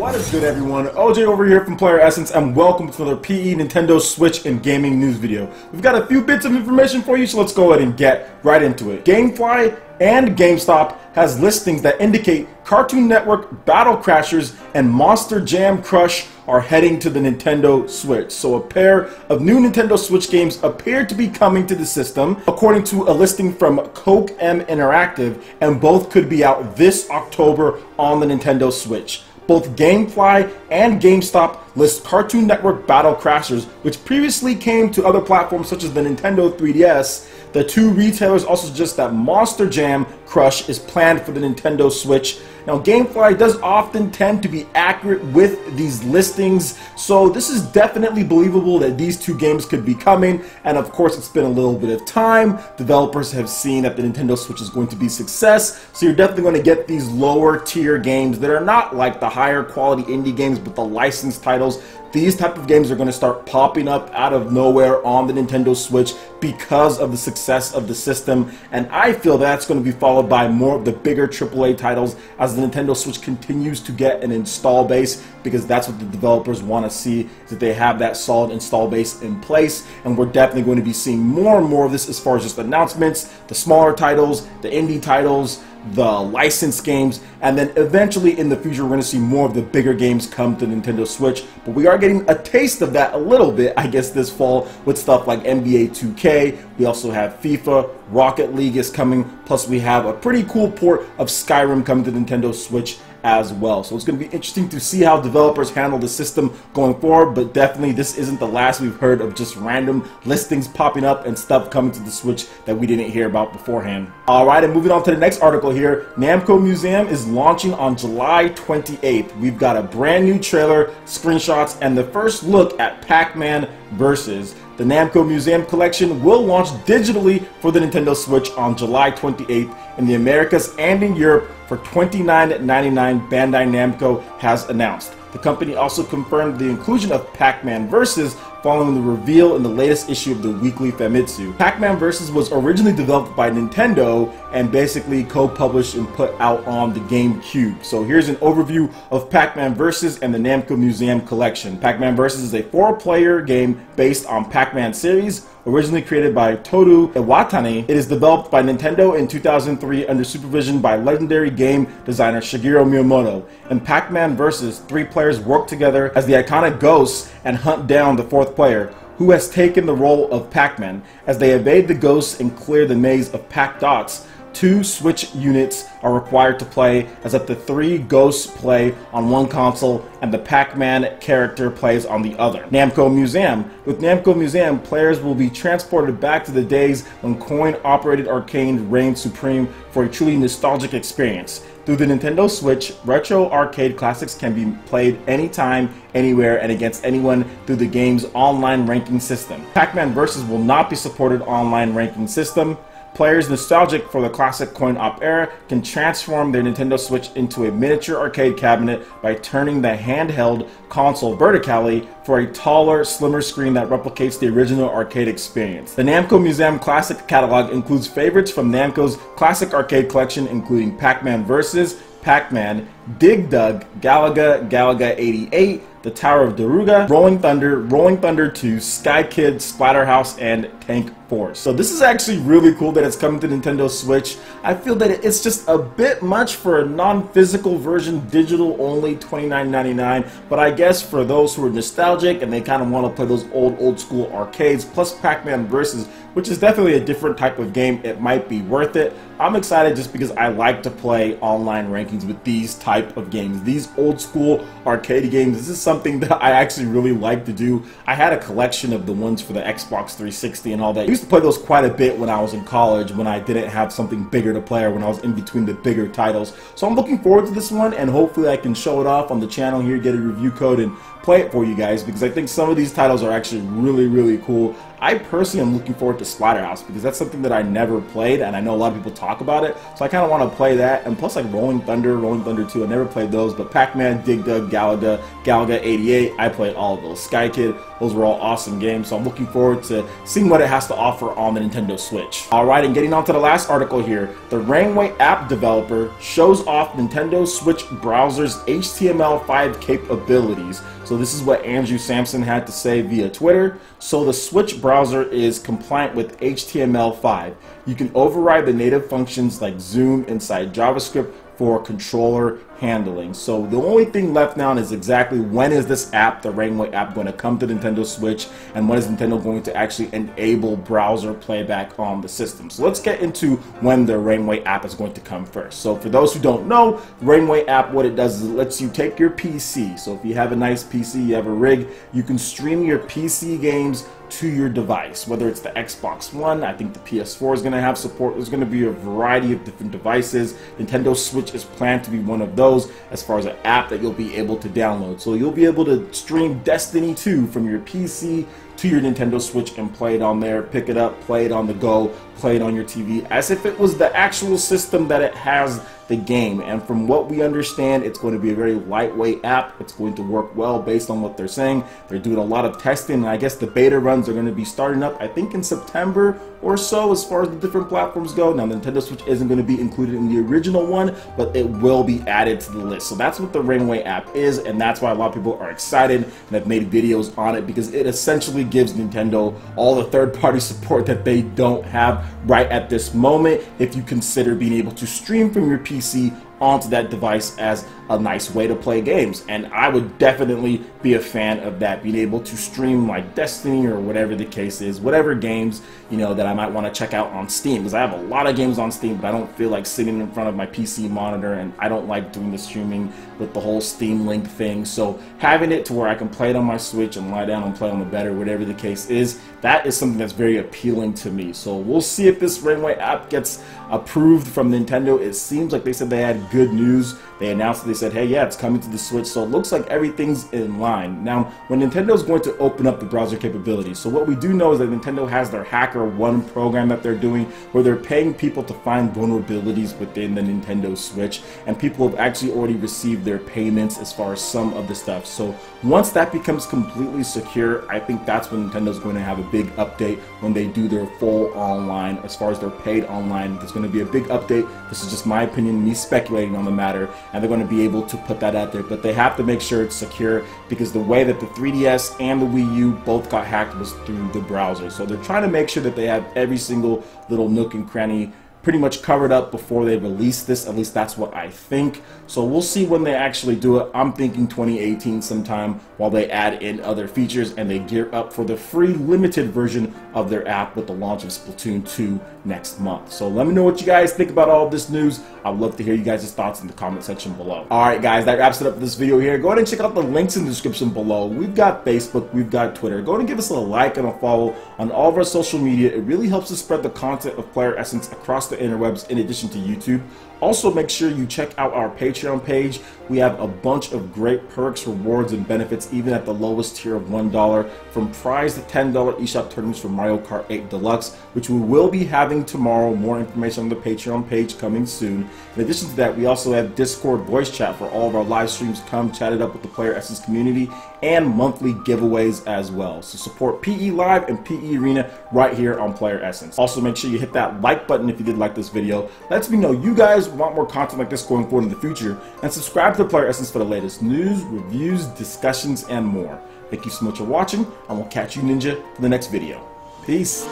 What is good, everyone? OJ over here from PlayerEssence, and welcome to another PE, Nintendo Switch, and gaming news video. We've got a few bits of information for you, so let's go ahead and get right into it. GameFly and GameStop has listings that indicate Cartoon Network, Battle Crashers, and Monster Jam Crush are heading to the Nintendo Switch. So a pair of new Nintendo Switch games appear to be coming to the system, according to a listing from Coke M Interactive, and both could be out this October on the Nintendo Switch. Both GameFly and GameStop list Cartoon Network Battle Crashers, which previously came to other platforms such as the Nintendo 3DS. The two retailers also suggest that Monster Jam Crush is planned for the Nintendo Switch. Now, GameFly does often tend to be accurate with these listings, so this is definitely believable that these two games could be coming. And of course, it's been a little bit of time. Developers have seen that the Nintendo Switch is going to be a success, so you're definitely going to get these lower tier games that are not like the higher quality indie games, but the licensed titles. These type of games are going to start popping up out of nowhere on the Nintendo Switch because of the success of the system, and I feel that's going to be followed by more of the bigger AAA titles as the Nintendo Switch continues to get an install base, because that's what the developers want to see, is that they have that solid install base in place. And we're definitely going to be seeing more and more of this as far as just announcements, the smaller titles, the indie titles, the licensed games, and then eventually in the future we're going to see more of the bigger games come to Nintendo Switch. But we are getting a taste of that a little bit, I guess, this fall with stuff like NBA 2K. We also have FIFA, Rocket League is coming, plus we have a pretty cool port of Skyrim coming to Nintendo Switch as well. So it's going to be interesting to see how developers handle the system going forward, but definitely this isn't the last we've heard of just random listings popping up and stuff coming to the Switch that we didn't hear about beforehand. Alright, and moving on to the next article here, Namco Museum is launching on July 28th. We've got a brand new trailer, screenshots, and the first look at PacMan Versus. The Namco Museum collection will launch digitally for the Nintendo Switch on July 28th in the Americas and in Europe for $29.99, Bandai Namco has announced. The company also confirmed the inclusion of PacMan Versus following the reveal in the latest issue of the weekly Famitsu. PacMan Versus was originally developed by Nintendo and basically co-published and put out on the GameCube. So here's an overview of PacMan Versus and the Namco Museum collection. PacMan Versus is a 4-player game based on Pac-Man series, originally created by Toru Iwatani. It is developed by Nintendo in 2003 under supervision by legendary game designer Shigeru Miyamoto. In PacMan Versus, 3 players work together as the iconic ghosts and hunt down the 4th player, who has taken the role of Pac-Man. As they evade the ghosts and clear the maze of Pac Dots, 2 Switch units are required to play, as up to 3 ghosts play on one console and the Pac-Man character plays on the other. Namco Museum. With Namco Museum, players will be transported back to the days when coin-operated arcade reigned supreme for a truly nostalgic experience. Through the Nintendo Switch, retro arcade classics can be played anytime, anywhere, and against anyone through the game's online ranking system. PacMan Versus will not be supported online ranking system. Players nostalgic for the classic coin-op era can transform their Nintendo Switch into a miniature arcade cabinet by turning the handheld console vertically for a taller, slimmer screen that replicates the original arcade experience. The Namco Museum Classic Catalog includes favorites from Namco's classic arcade collection, including PacMan Versus, Pac-Man, Dig Dug, Galaga, Galaga 88, The Tower of Daruga, Rolling Thunder 2, Sky Kid, Splatterhouse, and Tank Force. So this is actually really cool that it's coming to Nintendo Switch. I feel that it's just a bit much for a non-physical version, digital only, $29.99. But I guess for those who are nostalgic and they kind of want to play those old school arcades, plus PacMan Versus, which is definitely a different type of game, it might be worth it. I'm excited just because I like to play online rankings with these type of games. These old school arcade games, this is something that I actually really like to do. I had a collection of the ones for the Xbox 360 and all that. I used to play those quite a bit when I was in college, when I didn't have something bigger to play, or when I was in between the bigger titles. So I'm looking forward to this one, and hopefully I can show it off on the channel here, get a review code, and play it for you guys, because I think some of these titles are actually really cool. I personally am looking forward to Splatterhouse, because that's something that I never played, and I know a lot of people talk about it, so I kind of want to play that. And plus, like Rolling Thunder 2, I never played those, but Pac-Man, Dig Dug, Galaga, Galaga 88, I played all of those. Sky Kid Those were all awesome games, so I'm looking forward to seeing what it has to offer on the Nintendo Switch. Alright, and getting on to the last article here, the Rainway app developer shows off Nintendo Switch browser's HTML5 capabilities. So this is what Andrew Sampson had to say via Twitter. So the Switch browser is compliant with HTML5. You can override the native functions like zoom inside JavaScript for controller handling. So the only thing left now is exactly when is this app, the Rainway app, going to come to Nintendo Switch, and when is Nintendo going to actually enable browser playback on the system. So let's get into when the Rainway app is going to come first. So for those who don't know, the Rainway app, what it does is it lets you take your PC. So if you have a nice PC, you have a rig, you can stream your PC games to your device, whether it's the Xbox One, I think the PS4 is going to have support. There's going to be a variety of different devices. Nintendo Switch is planned to be one of those as far as an app that you'll be able to download. So you'll be able to stream Destiny 2 from your PC to your Nintendo Switch and play it on there, pick it up, play it on the go, play it on your TV, as if it was the actual system that it has the game. And from what we understand, it's going to be a very lightweight app. It's going to work well based on what they're saying. They're doing a lot of testing, and I guess the beta runs are going to be starting up, I think, in September or so as far as the different platforms go. Now, the Nintendo Switch isn't going to be included in the original one, but it will be added to the list. So that's what the Rainway app is, and that's why a lot of people are excited and have made videos on it, because it essentially gives Nintendo all the third-party support that they don't have right at this moment, if you consider being able to stream from your PC onto that device as a nice way to play games. And I would definitely be a fan of that, being able to stream like Destiny or whatever the case is, whatever games, you know, that I might want to check out on Steam, because I have a lot of games on Steam, but I don't feel like sitting in front of my PC monitor, and I don't like doing the streaming with the whole Steam Link thing. So having it to where I can play it on my Switch and lie down and play on the bed or whatever the case is, that is something that's very appealing to me. So we'll see if this Rainway app gets approved from Nintendo. It seems like they said they had good news. They announced it, they said, hey, yeah, it's coming to the Switch, so it looks like everything's in line. Now, when Nintendo is going to open up the browser capabilities, so what we do know is that Nintendo has their HackerOne program that they're doing, where they're paying people to find vulnerabilities within the Nintendo Switch, and people have actually already received their payments as far as some of the stuff. So once that becomes completely secure, I think that's when Nintendo's going to have a big update, when they do their full online, as far as their paid online. There's going to be a big update. This is just my opinion, me speculating on the matter, and they're going to be able to put that out there, but they have to make sure it's secure, because the way that the 3DS and the Wii U both got hacked was through the browser. So they're trying to make sure that they have every single little nook and cranny pretty much covered up before they release this. At least that's what I think. So we'll see when they actually do it. I'm thinking 2018 sometime, while they add in other features and they gear up for the free limited version of their app with the launch of Splatoon 2 next month. So let me know what you guys think about all of this news. I'd love to hear you guys' thoughts in the comment section below. Alright guys, that wraps it up for this video here. Go ahead and check out the links in the description below. We've got Facebook, we've got Twitter. Go ahead and give us a like and a follow on all of our social media. It really helps us spread the content of PlayerEssence across the interwebs, in addition to YouTube. Also, make sure you check out our Patreon page. We have a bunch of great perks, rewards, and benefits, even at the lowest tier of $1, from prize to $10 eShop tournaments for Mario Kart 8 Deluxe, which we will be having tomorrow. More information on the Patreon page coming soon. In addition to that, we also have Discord voice chat for all of our live streams. Come chat it up with the PlayerEssence community, and monthly giveaways as well. So support PE Live and PE Arena right here on PlayerEssence. Also, make sure you hit that like button if you did like this video. Lets me know you guys want more content like this going forward in the future, and subscribe to PlayerEssence for the latest news, reviews, discussions, and more. Thank you so much for watching, and we'll catch you ninja for the next video. Peace.